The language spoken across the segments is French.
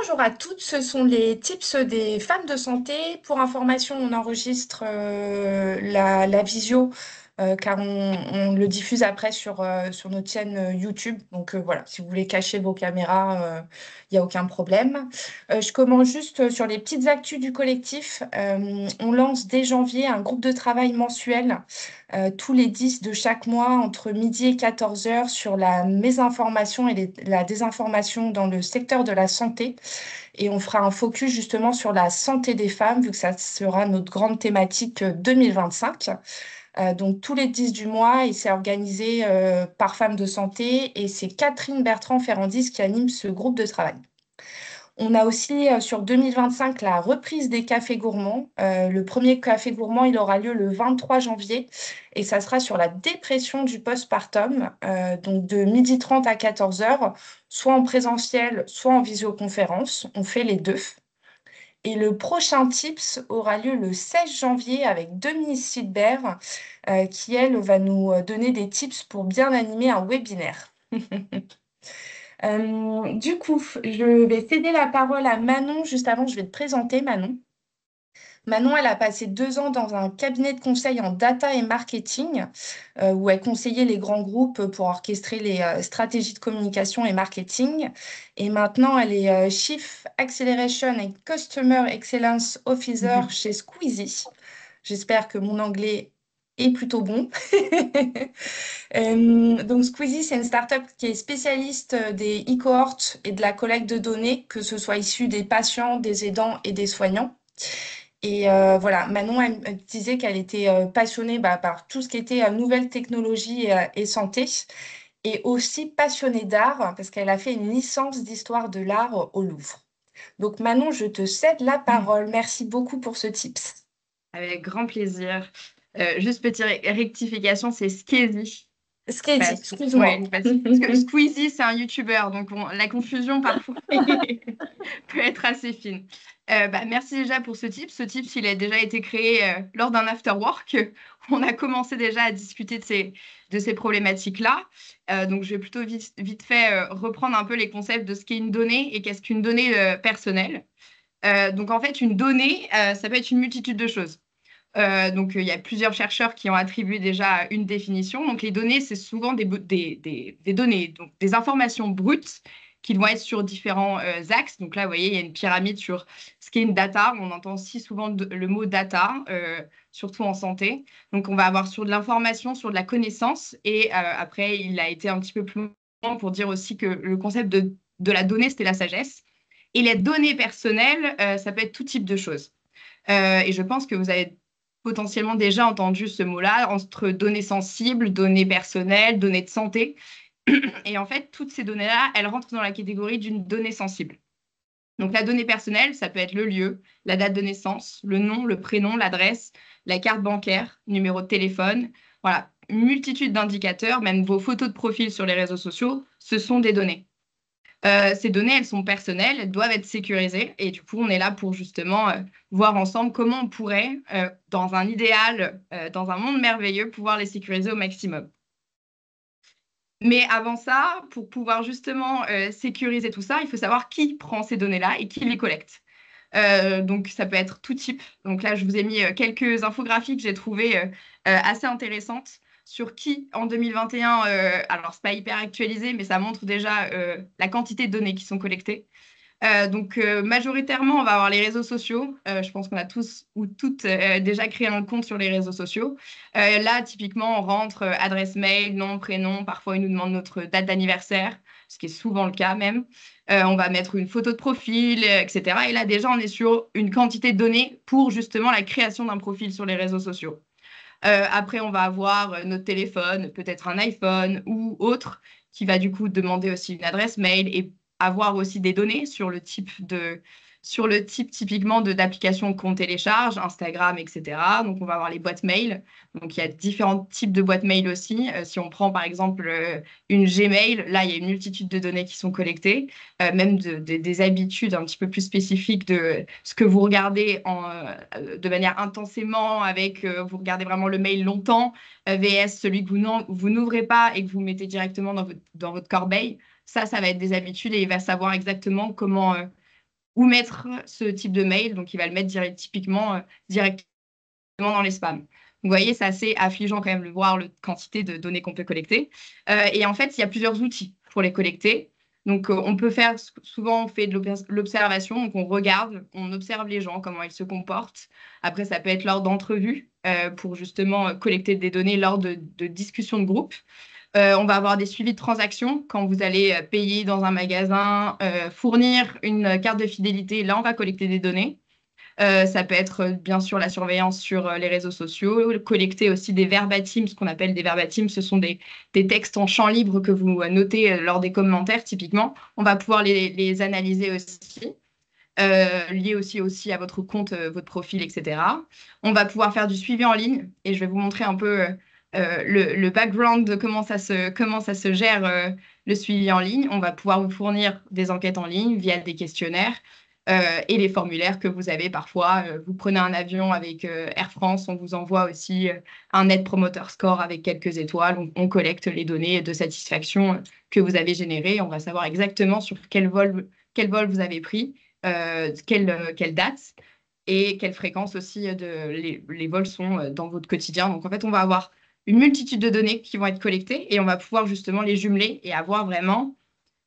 Bonjour à toutes, ce sont les tips des femmes de santé. Pour information, on enregistre la visio car on le diffuse après sur notre chaîne YouTube. Donc voilà, si vous voulez cacher vos caméras, il n'y a aucun problème. Je commence juste sur les petites actus du collectif. On lance dès janvier un groupe de travail mensuel tous les 10 de chaque mois entre midi et 14 heures sur la mésinformation et la désinformation dans le secteur de la santé. Et on fera un focus justement sur la santé des femmes, vu que ça sera notre grande thématique 2025. Donc tous les 10 du mois, et c'est organisé par Femmes de Santé, et c'est Catherine Bertrand-Ferrandis qui anime ce groupe de travail. On a aussi sur 2025 la reprise des cafés gourmands. Le premier café gourmand, il aura lieu le 23 janvier et ça sera sur la dépression du postpartum, donc de 12h30 à 14 heures, soit en présentiel, soit en visioconférence. On fait les deux. Et le prochain TIPS aura lieu le 16 janvier avec Dominique Sidbert, qui, elle, va nous donner des tips pour bien animer un webinaire. Du coup, je vais céder la parole à Manon. Juste avant, je vais te présenter Manon. Manon, elle a passé 2 ans dans un cabinet de conseil en data et marketing, où elle conseillait les grands groupes pour orchestrer les stratégies de communication et marketing. Et maintenant, elle est Chief Acceleration and Customer Excellence Officer Mhm. chez Squeezie. J'espère que mon anglais est plutôt bon. Donc Squeezie, c'est une startup qui est spécialiste des e-cohorts et de la collecte de données, que ce soit issu des patients, des aidants et des soignants. Et voilà, Manon, elle disait qu'elle était passionnée par tout ce qui était nouvelles technologies et santé, et aussi passionnée d'art, parce qu'elle a fait une licence d'histoire de l'art au Louvre. Donc Manon, je te cède la parole. Merci beaucoup pour ce tips. Avec grand plaisir. Juste petite rectification, c'est Skeezy. Ce qu'elle dit, Ouais, excuse-moi. parce que Squeezie, c'est un YouTuber, donc la confusion parfois peut être assez fine. Merci déjà pour ce tip. Ce tip, il a déjà été créé lors d'un after work. On a commencé déjà à discuter de ces problématiques-là. Donc, je vais plutôt vite fait reprendre un peu les concepts de ce qu'est une donnée et qu'est-ce qu'une donnée personnelle. Donc, en fait, une donnée, ça peut être une multitude de choses. Il y a plusieurs chercheurs qui ont attribué déjà une définition. Donc, les données, c'est souvent des données, donc des informations brutes qui vont être sur différents axes. Donc là, vous voyez, il y a une pyramide sur ce qu'est une data. On entend aussi souvent le mot data, surtout en santé. Donc, on va avoir sur de l'information, sur de la connaissance. Et après, il a été un petit peu plus loin pour dire aussi que le concept de la donnée, c'était la sagesse. Et les données personnelles, ça peut être tout type de choses. Et je pense que vous avez potentiellement déjà entendu ce mot-là entre données sensibles, données personnelles, données de santé. Et en fait, toutes ces données-là, elles rentrent dans la catégorie d'une donnée sensible. Donc la donnée personnelle, ça peut être le lieu, la date de naissance, le nom, le prénom, l'adresse, la carte bancaire, numéro de téléphone. Voilà, une multitude d'indicateurs, même vos photos de profil sur les réseaux sociaux, ce sont des données. Ces données, elles sont personnelles, elles doivent être sécurisées. Et du coup, on est là pour justement voir ensemble comment on pourrait, dans un idéal, dans un monde merveilleux, pouvoir les sécuriser au maximum. Mais avant ça, pour pouvoir justement sécuriser tout ça, il faut savoir qui prend ces données-là et qui les collecte. Donc, ça peut être tout type. Donc là, je vous ai mis quelques infographies que j'ai trouvées assez intéressantes sur qui, en 2021, alors c'est pas hyper actualisé, mais ça montre déjà la quantité de données qui sont collectées. Majoritairement, on va avoir les réseaux sociaux. Je pense qu'on a tous ou toutes déjà créé un compte sur les réseaux sociaux. Là, typiquement, on rentre adresse mail, nom, prénom. Parfois, ils nous demandent notre date d'anniversaire, ce qui est souvent le cas même. On va mettre une photo de profil, etc. Et là, déjà, on est sur une quantité de données pour justement la création d'un profil sur les réseaux sociaux. Après, on va avoir notre téléphone, peut-être un iPhone ou autre, qui va du coup demander aussi une adresse mail et avoir aussi des données sur le type typiquement d'application qu'on télécharge, Instagram, etc. Donc, on va avoir les boîtes mail. Donc, il y a différents types de boîtes mail aussi. Si on prend par exemple une Gmail, là, il y a une multitude de données qui sont collectées, même des habitudes un petit peu plus spécifiques de ce que vous regardez de manière intensément avec, vous regardez vraiment le mail longtemps, VS celui que vous n'ouvrez pas et que vous mettez directement dans votre corbeille. Ça va être des habitudes et il va savoir exactement comment ou mettre ce type de mail. Donc, il va le mettre typiquement directement dans les spams. Vous voyez, c'est assez affligeant quand même de voir la quantité de données qu'on peut collecter. Et en fait, il y a plusieurs outils pour les collecter. Donc, on peut faire, souvent, on fait de l'observation. Donc, on regarde, on observe les gens, comment ils se comportent. Après, ça peut être lors d'entrevues pour justement collecter des données lors de discussions de groupe. On va avoir des suivis de transactions quand vous allez payer dans un magasin, fournir une carte de fidélité. Là, on va collecter des données. Ça peut être bien sûr la surveillance sur les réseaux sociaux, collecter aussi des verbatims, ce qu'on appelle des verbatims, ce sont des textes en champ libre que vous notez lors des commentaires typiquement. On va pouvoir les analyser aussi. Liés aussi à votre compte, votre profil, etc. On va pouvoir faire du suivi en ligne et je vais vous montrer un peu le background de comment ça se gère le suivi en ligne. On va pouvoir vous fournir des enquêtes en ligne via des questionnaires et les formulaires que vous avez parfois. Vous prenez un avion avec Air France, on vous envoie aussi un Net Promoter Score avec quelques étoiles. On collecte les données de satisfaction que vous avez générées. On va savoir exactement sur quel vol vous avez pris, quelle date et quelle fréquence aussi les vols sont dans votre quotidien. Donc en fait, on va avoir une multitude de données qui vont être collectées et on va pouvoir justement les jumeler et avoir vraiment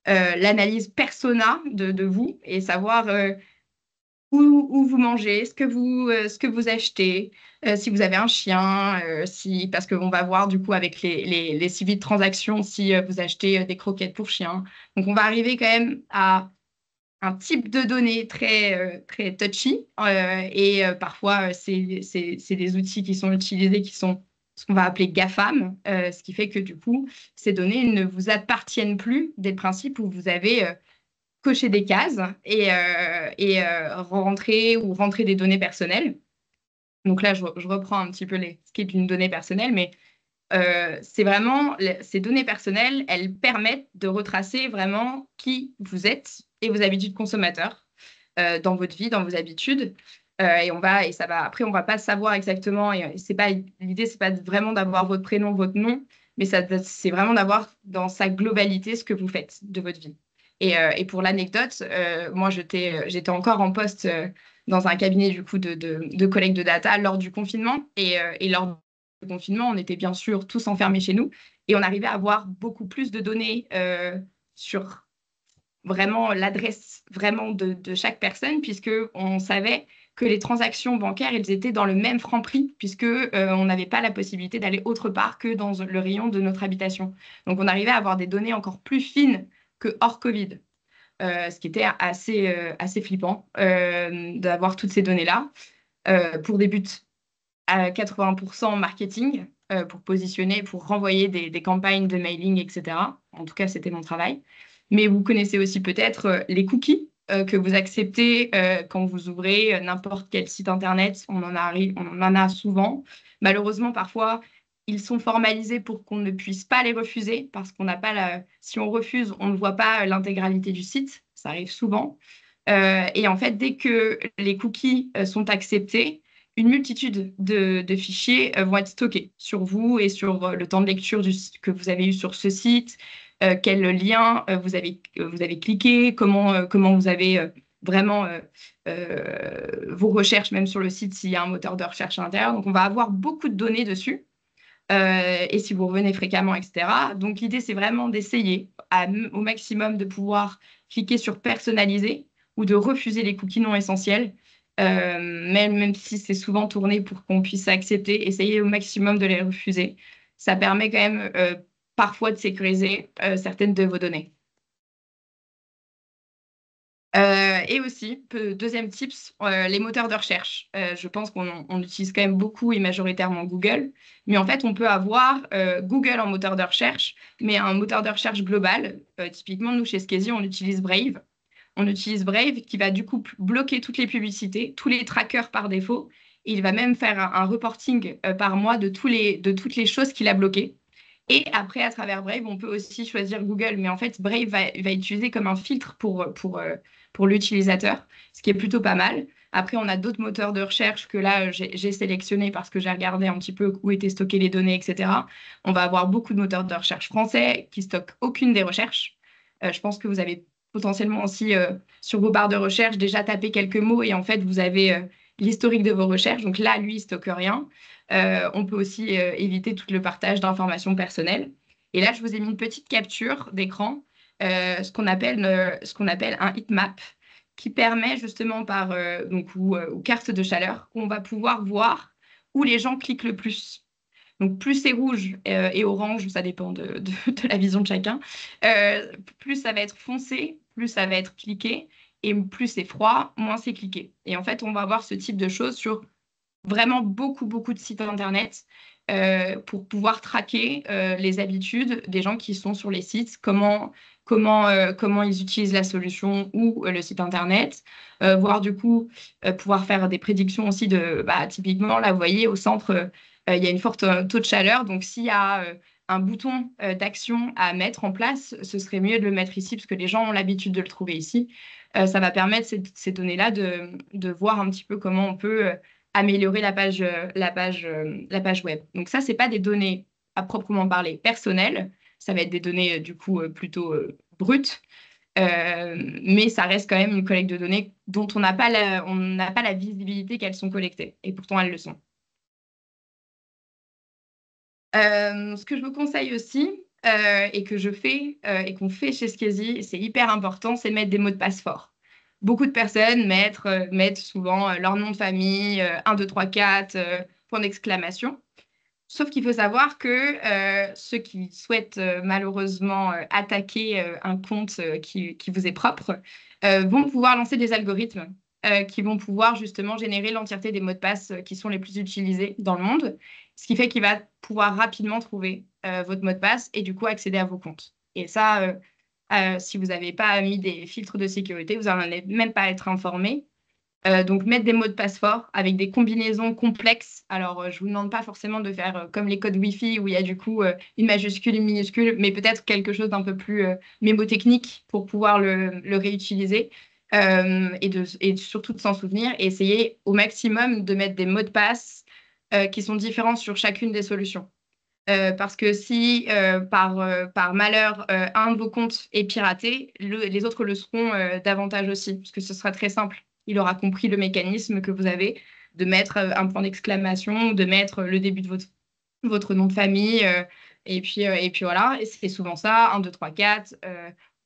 l'analyse persona de vous et savoir où vous mangez, ce que vous achetez, si vous avez un chien, parce qu'on va voir du coup avec les suivis de transactions si vous achetez des croquettes pour chien. Donc on va arriver quand même à un type de données très touchy et parfois c'est des outils qui sont utilisés qui sont ce qu'on va appeler GAFAM, ce qui fait que du coup ces données ne vous appartiennent plus dès le principe où vous avez coché des cases et rentrer des données personnelles. Donc là, je reprends un petit peu ce qui est une donnée personnelle, mais c'est vraiment ces données personnelles, elles permettent de retracer vraiment qui vous êtes et vos habitudes consommateurs dans votre vie, dans vos habitudes. Et ça va. Après, on va pas savoir exactement. Et c'est pas l'idée, c'est pas vraiment d'avoir votre prénom, votre nom, mais c'est vraiment d'avoir dans sa globalité ce que vous faites de votre vie. Et pour l'anecdote, moi, j'étais encore en poste dans un cabinet du coup de collecte de data lors du confinement et lors du confinement, on était bien sûr tous enfermés chez nous et on arrivait à avoir beaucoup plus de données sur vraiment l'adresse vraiment de chaque personne, puisque on savait que les transactions bancaires, elles étaient dans le même franc prix, puisque on n'avait pas la possibilité d'aller autre part que dans le rayon de notre habitation. Donc, on arrivait à avoir des données encore plus fines que hors Covid, ce qui était assez flippant d'avoir toutes ces données-là pour des buts à 80% marketing, pour positionner, pour renvoyer des campagnes de mailing, etc. En tout cas, c'était mon travail. Mais vous connaissez aussi peut-être les cookies que vous acceptez quand vous ouvrez n'importe quel site Internet. On en a souvent. Malheureusement, parfois, ils sont formalisés pour qu'on ne puisse pas les refuser parce qu'on n'a pas si on refuse, on ne voit pas l'intégralité du site. Ça arrive souvent. Et en fait, dès que les cookies sont acceptés, une multitude de fichiers vont être stockés sur vous et sur le temps de lecture que vous avez eu sur ce site, quel lien vous avez cliqué, comment vous avez vraiment vos recherches, même sur le site, s'il y a un moteur de recherche à l'intérieur. Donc, on va avoir beaucoup de données dessus. Et si vous revenez fréquemment, etc. Donc, l'idée, c'est vraiment d'essayer au maximum de pouvoir cliquer sur personnaliser ou de refuser les cookies non essentiels, même si c'est souvent tourné pour qu'on puisse accepter, essayer au maximum de les refuser. Ça permet quand même parfois de sécuriser certaines de vos données. Et aussi, deuxième tips, les moteurs de recherche. Je pense qu'on utilise quand même beaucoup et majoritairement Google, mais en fait, on peut avoir Google en moteur de recherche, mais un moteur de recherche global. Typiquement, nous, chez Skezy, on utilise Brave. On utilise Brave qui va du coup bloquer toutes les publicités, tous les trackers par défaut. Et il va même faire un reporting par mois de toutes les choses qu'il a bloquées. Et après, à travers Brave, on peut aussi choisir Google. Mais en fait, Brave va utiliser comme un filtre pour l'utilisateur, ce qui est plutôt pas mal. Après, on a d'autres moteurs de recherche que là, j'ai sélectionné parce que j'ai regardé un petit peu où étaient stockées les données, etc. On va avoir beaucoup de moteurs de recherche français qui stockent aucune des recherches. Je pense que vous avez potentiellement aussi sur vos barres de recherche déjà taper quelques mots et en fait vous avez l'historique de vos recherches. Donc là, lui, il stocke rien. On peut aussi éviter tout le partage d'informations personnelles. Et là, je vous ai mis une petite capture d'écran, ce qu'on appelle un heatmap, qui permet justement par ou carte de chaleur, où on va pouvoir voir où les gens cliquent le plus. Donc plus c'est rouge et orange, ça dépend de la vision de chacun, plus ça va être foncé, plus ça va être cliqué, et plus c'est froid, moins c'est cliqué. Et en fait, on va avoir ce type de choses sur vraiment beaucoup, beaucoup de sites Internet pour pouvoir traquer les habitudes des gens qui sont sur les sites, comment ils utilisent la solution ou le site Internet, voir du coup pouvoir faire des prédictions aussi bah, typiquement, là, vous voyez, au centre, il y a une forte taux de chaleur, donc s'il y a un bouton d'action à mettre en place, ce serait mieux de le mettre ici parce que les gens ont l'habitude de le trouver ici. Ça va permettre ces données-là de voir un petit peu comment on peut améliorer la page web. Donc ça, c'est pas des données à proprement parler personnelles, ça va être des données du coup plutôt brutes, mais ça reste quand même une collecte de données dont on n'a pas la visibilité qu'elles sont collectées, et pourtant elles le sont. Ce que je vous conseille aussi, et que je fais, et qu'on fait chez Skezy, c'est hyper important, c'est mettre des mots de passe forts. Beaucoup de personnes mettent souvent leur nom de famille, 1, 2, 3, 4, point d'exclamation. Sauf qu'il faut savoir que ceux qui souhaitent malheureusement attaquer un compte qui vous est propre vont pouvoir lancer des algorithmes qui vont pouvoir justement générer l'entièreté des mots de passe qui sont les plus utilisés dans le monde, ce qui fait qu'il va pouvoir rapidement trouver votre mot de passe et du coup accéder à vos comptes. Et ça, si vous n'avez pas mis des filtres de sécurité, vous n'en allez même pas être informé. Donc, mettre des mots de passe forts avec des combinaisons complexes. Alors, je ne vous demande pas forcément de faire comme les codes Wi-Fi où il y a du coup une majuscule, une minuscule, mais peut-être quelque chose d'un peu plus mémotechnique pour pouvoir le réutiliser et surtout de s'en souvenir et essayer au maximum de mettre des mots de passe qui sont différents sur chacune des solutions. Parce que si par malheur un de vos comptes est piraté, les autres le seront davantage aussi, parce que ce sera très simple. Il aura compris le mécanisme que vous avez de mettre un point d'exclamation, de mettre le début de votre nom de famille, et puis voilà. Et c'est souvent ça, 1, 2, 3, 4,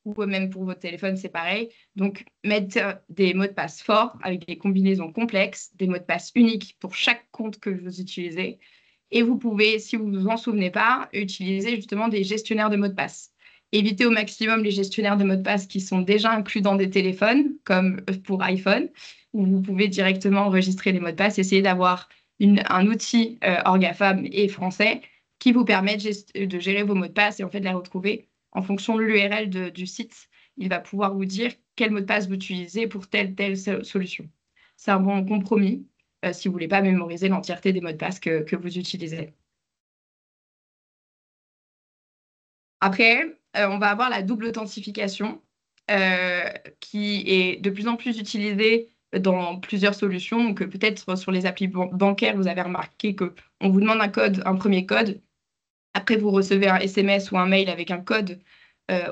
ou même pour votre téléphone, c'est pareil. Donc, mettre des mots de passe forts avec des combinaisons complexes, des mots de passe uniques pour chaque compte que vous utilisez. Et vous pouvez, si vous ne vous en souvenez pas, utiliser justement des gestionnaires de mots de passe. Évitez au maximum les gestionnaires de mots de passe qui sont déjà inclus dans des téléphones, comme pour iPhone, où vous pouvez directement enregistrer les mots de passe. Essayez d'avoir un outil Orgafam et français qui vous permet de gérer vos mots de passe et en fait de les retrouver en fonction de l'URL du site. Il va pouvoir vous dire quel mot de passe vous utilisez pour telle solution. C'est un bon compromis si vous ne voulez pas mémoriser l'entièreté des mots de passe que vous utilisez. Après, on va avoir la double authentification qui est de plus en plus utilisée dans plusieurs solutions. Donc, peut-être sur les applis bancaires, vous avez remarqué qu'on vous demande un code, un premier code. Après, vous recevez un SMS ou un mail avec un code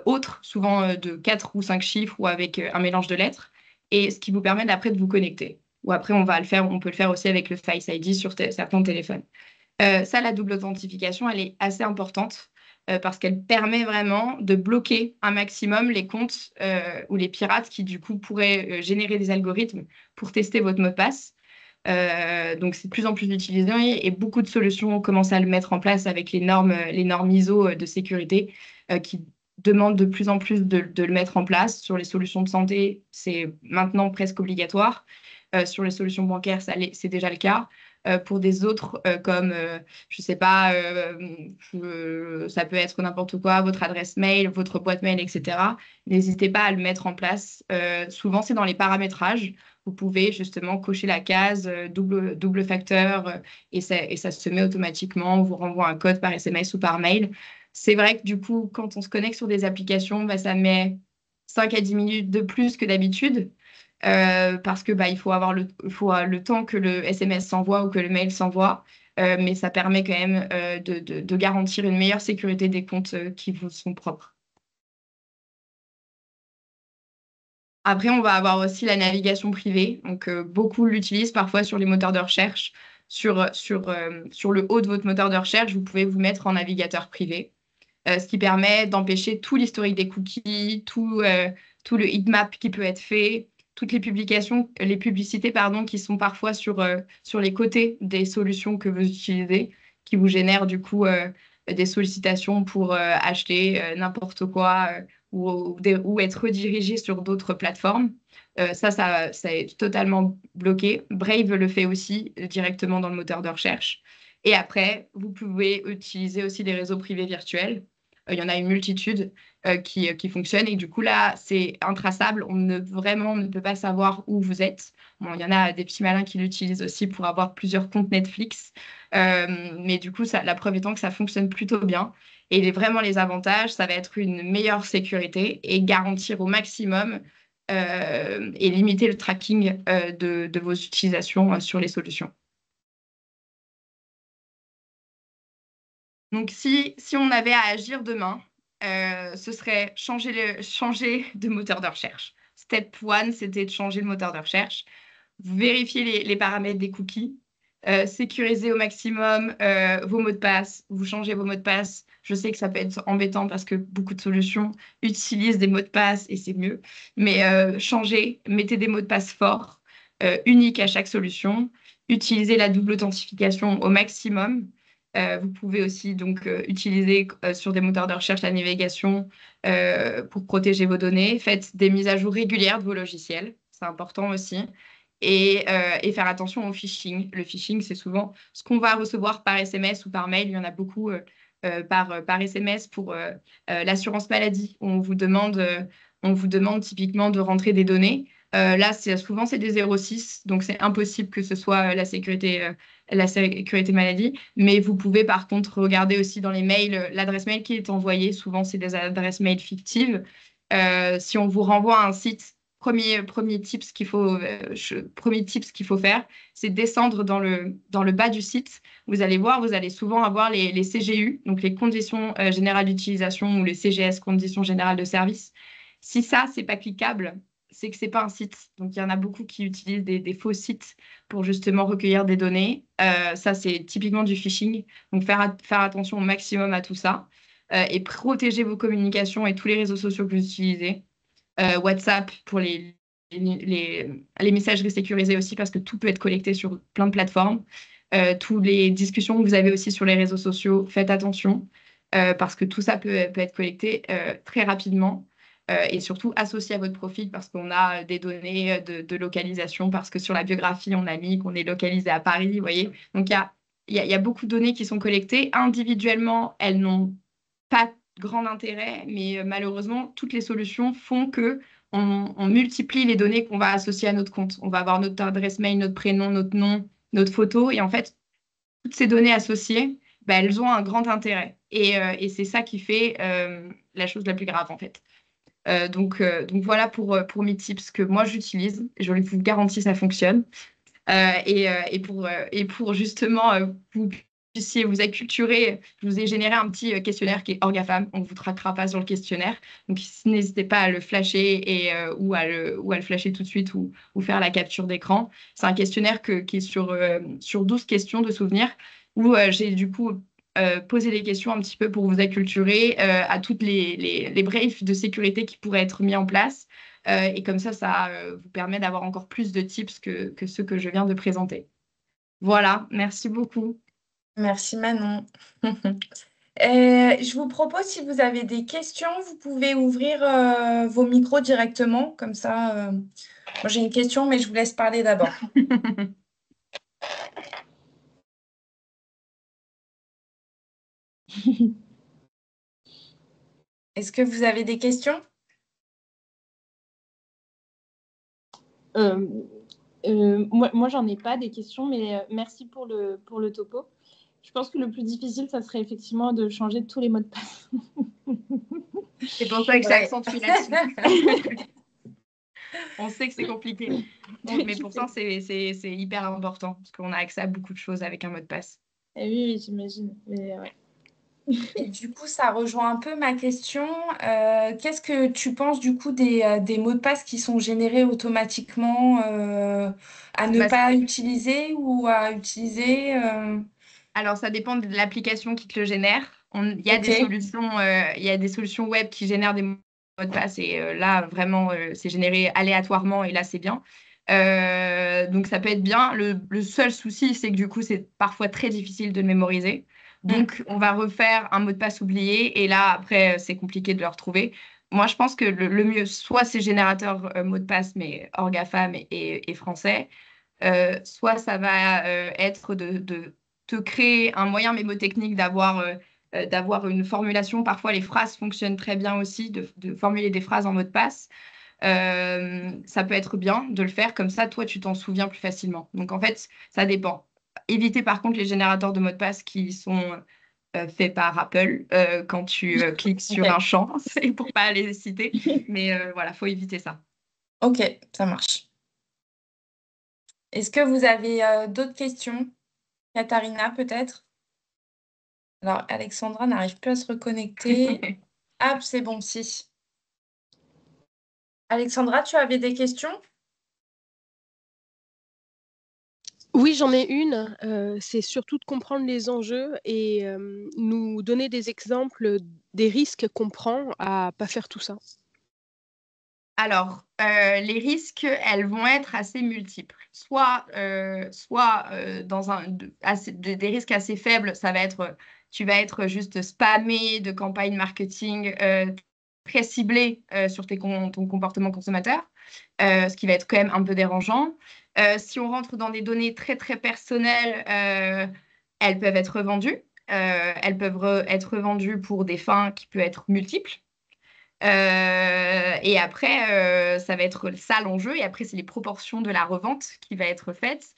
autre, souvent de 4 ou 5 chiffres ou avec un mélange de lettres, et ce qui vous permet après de vous connecter. Ou après, on peut le faire aussi avec le Face ID sur certains téléphones. Ça, la double authentification, elle est assez importante parce qu'elle permet vraiment de bloquer un maximum les comptes ou les pirates qui, du coup, pourraient générer des algorithmes pour tester votre mot de passe. Donc, c'est de plus en plus utilisé et beaucoup de solutions commencent à le mettre en place avec les normes ISO de sécurité qui demandent de plus en plus de le mettre en place. Sur les solutions de santé, c'est maintenant presque obligatoire. Sur les solutions bancaires, c'est déjà le cas. Pour des autres, comme, je ne sais pas, ça peut être n'importe quoi, votre adresse mail, votre boîte mail, etc. N'hésitez pas à le mettre en place. Souvent, c'est dans les paramétrages. Vous pouvez justement cocher la case double facteur et ça se met automatiquement. On vous renvoie un code par SMS ou par mail. C'est vrai que du coup, quand on se connecte sur des applications, bah, ça met 5 à 10 minutes de plus que d'habitude. Parce que bah, il faut avoir le temps que le SMS s'envoie ou que le mail s'envoie, mais ça permet quand même de garantir une meilleure sécurité des comptes qui vous sont propres. Après, on va avoir aussi la navigation privée. Donc, beaucoup l'utilisent parfois sur les moteurs de recherche. Sur le haut de votre moteur de recherche, vous pouvez vous mettre en navigateur privé, ce qui permet d'empêcher tout l'historique des cookies, tout le heatmap qui peut être fait, toutes les publicités, pardon, qui sont parfois sur les côtés des solutions que vous utilisez, qui vous génèrent du coup des sollicitations pour acheter n'importe quoi ou être redirigé sur d'autres plateformes. Ça est totalement bloqué. Brave le fait aussi directement dans le moteur de recherche. Et après, vous pouvez utiliser aussi des réseaux privés virtuels. Il y en a une multitude qui fonctionnent. Et du coup, là, c'est intraçable. On ne peut pas savoir où vous êtes. Bon, il y en a des petits malins qui l'utilisent aussi pour avoir plusieurs comptes Netflix. Mais du coup, la preuve étant que ça fonctionne plutôt bien. Et vraiment, les avantages, ça va être une meilleure sécurité et garantir au maximum et limiter le tracking de vos utilisations sur les solutions. Donc, si on avait à agir demain, ce serait changer de moteur de recherche. Step one, c'était de changer le moteur de recherche. Vous vérifiez les paramètres des cookies, sécurisez au maximum vos mots de passe, vous changez vos mots de passe. Je sais que ça peut être embêtant parce que beaucoup de solutions utilisent des mots de passe et c'est mieux, mais changez, mettez des mots de passe forts, uniques à chaque solution, utilisez la double authentification au maximum. Vous pouvez aussi donc utiliser sur des moteurs de recherche la navigation pour protéger vos données. Faites des mises à jour régulières de vos logiciels, c'est important aussi. Et faire attention au phishing. Le phishing, c'est souvent ce qu'on va recevoir par SMS ou par mail. Il y en a beaucoup par SMS pour l'assurance maladie. On vous demande typiquement de rentrer des données. Là, souvent, c'est des 06, donc c'est impossible que ce soit la sécurité maladie. Mais vous pouvez par contre regarder aussi dans les mails l'adresse mail qui est envoyée. Souvent, c'est des adresses mail fictives. Si on vous renvoie à un site, premier tips qu'il faut faire, c'est descendre dans le bas du site. Vous allez voir, vous allez souvent avoir les CGU, donc les conditions générales d'utilisation ou les CGS, conditions générales de service. Si ça, c'est pas cliquable, c'est que c'est pas un site. Donc, il y en a beaucoup qui utilisent des faux sites pour justement recueillir des données. Ça, c'est typiquement du phishing. Donc, faire attention au maximum à tout ça et protéger vos communications et tous les réseaux sociaux que vous utilisez. WhatsApp pour les messageries sécurisées aussi parce que tout peut être collecté sur plein de plateformes. Toutes les discussions que vous avez aussi sur les réseaux sociaux, faites attention parce que tout ça peut être collecté très rapidement et surtout associé à votre profil parce qu'on a des données de localisation parce que sur la biographie, on a mis qu'on est localisé à Paris, vous voyez. Donc, il y a beaucoup de données qui sont collectées. Individuellement, elles n'ont pas grand intérêt, mais malheureusement, toutes les solutions font que on multiplie les données qu'on va associer à notre compte. On va avoir notre adresse mail, notre prénom, notre nom, notre photo, et en fait, toutes ces données associées, bah, elles ont un grand intérêt. Et c'est ça qui fait la chose la plus grave, en fait. Donc voilà pour mes tips que moi j'utilise. Je vous garantis, ça fonctionne. Et pour justement vous puissiez vous acculturer, je vous ai généré un petit questionnaire qui est Orgafam. On ne vous traquera pas sur le questionnaire. Donc n'hésitez pas à le flasher ou à le flasher tout de suite ou faire la capture d'écran. C'est un questionnaire qui est sur 12 questions de souvenirs où j'ai du coup posé des questions un petit peu pour vous acculturer à toutes les briefs de sécurité qui pourraient être mis en place. Et comme ça vous permet d'avoir encore plus de tips que ceux que je viens de présenter. Voilà, merci beaucoup. Merci Manon. Je vous propose, si vous avez des questions, vous pouvez ouvrir vos micros directement. Comme ça, moi j'ai une question, mais je vous laisse parler d'abord. Est-ce que vous avez des questions? Euh, moi j'en ai pas des questions, mais merci pour le topo. Je pense que le plus difficile, ça serait effectivement de changer tous les mots de passe. C'est pour ça que Ouais. j'accentue là-dessus. On sait que c'est compliqué. Mais pourtant, c'est hyper important parce qu'on a accès à beaucoup de choses avec un mot de passe. Oui, j'imagine. Mais, ouais. Et du coup, ça rejoint un peu ma question. Qu'est-ce que tu penses du coup des mots de passe qui sont générés automatiquement à ne Bah, pas utiliser ou à utiliser alors, ça dépend de l'application qui te le génère. Ok. Il y a des solutions web qui génèrent des mots de passe et là, vraiment, c'est généré aléatoirement et là, c'est bien. Donc, ça peut être bien. Le seul souci, c'est que du coup, c'est parfois très difficile de le mémoriser. Mm. Donc, on va refaire un mot de passe oublié et là, après, c'est compliqué de le retrouver. Moi, je pense que le mieux, soit c'est générateur mot de passe, mais hors GAFAM et français, soit ça va être de te créer un moyen mémotechnique d'avoir une formulation. Parfois, les phrases fonctionnent très bien aussi, de formuler des phrases en mot de passe. Ça peut être bien de le faire comme ça, toi, tu t'en souviens plus facilement. Donc, en fait, ça dépend. Évitez par contre les générateurs de mots de passe qui sont faits par Apple quand tu cliques sur un Ok. champ, c'est pour pas les citer. Mais voilà, faut éviter ça. Ok, ça marche. Est-ce que vous avez d'autres questions? Katharina, peut-être? Alors, Alexandra n'arrive plus à se reconnecter. Ah, c'est bon, si. Alexandra, tu avais des questions? Oui, j'en ai une. C'est surtout de comprendre les enjeux et nous donner des exemples des risques qu'on prend à pas faire tout ça. Alors, les risques, elles vont être assez multiples. Soit dans des risques assez faibles, ça va être, tu vas être juste spammé de campagnes marketing très ciblées sur ton comportement consommateur, ce qui va être quand même un peu dérangeant. Si on rentre dans des données très, très personnelles, elles peuvent être vendues. Elles peuvent être vendues pour des fins qui peuvent être multiples. Et après, ça va être ça l'enjeu. Et après, c'est les proportions de la revente qui va être faite.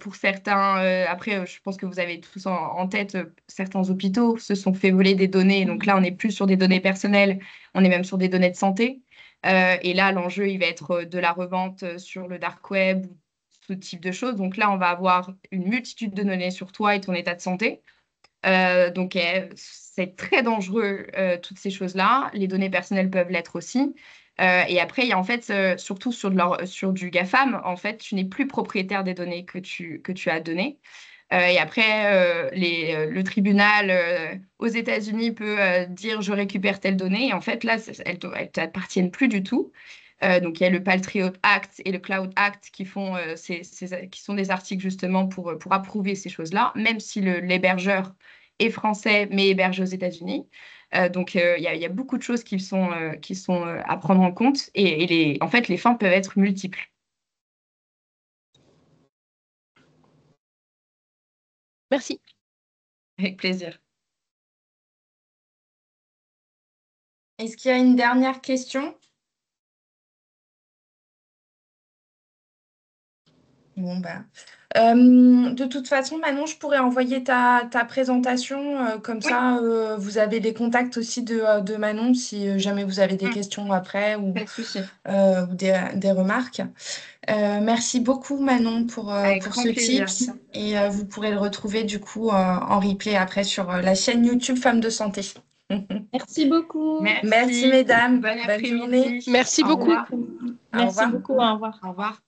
Pour certains, après, je pense que vous avez tous en tête, certains hôpitaux se sont fait voler des données. Donc là, on n'est plus sur des données personnelles, on est même sur des données de santé. Et là, l'enjeu, il va être de la revente sur le dark web ou ce type de choses. Donc là, on va avoir une multitude de données sur toi et ton état de santé. Donc, c'est très dangereux, toutes ces choses-là. Les données personnelles peuvent l'être aussi. Et après, il y a en fait, surtout sur du GAFAM, en fait, tu n'es plus propriétaire des données que tu as données. Et après, le tribunal aux États-Unis peut dire je récupère telle donnée. Et en fait, là, elles t'appartiennent plus du tout. Donc, il y a le Patriot Act et le Cloud Act qui font, qui sont des articles justement pour approuver ces choses-là, même si l'hébergeur est français mais hébergé aux États-Unis. Donc, il y a beaucoup de choses qui sont à prendre en compte et en fait, les fins peuvent être multiples. Merci. Avec plaisir. Est-ce qu'il y a une dernière question? Bon, bah. De toute façon, Manon, je pourrais envoyer ta présentation. Comme Oui, ça, vous avez les contacts aussi de Manon si jamais vous avez des questions après pas de souci. ou des remarques. Merci beaucoup, Manon, Avec pour grand ce plaisir. tips. Et vous pourrez le retrouver du coup en replay après sur la chaîne YouTube Femmes de Santé. Merci beaucoup. Merci, Merci. mesdames. Bon Bonne journée. après-midi. Merci Au beaucoup. revoir. Au Merci revoir. beaucoup. Au revoir. Au revoir.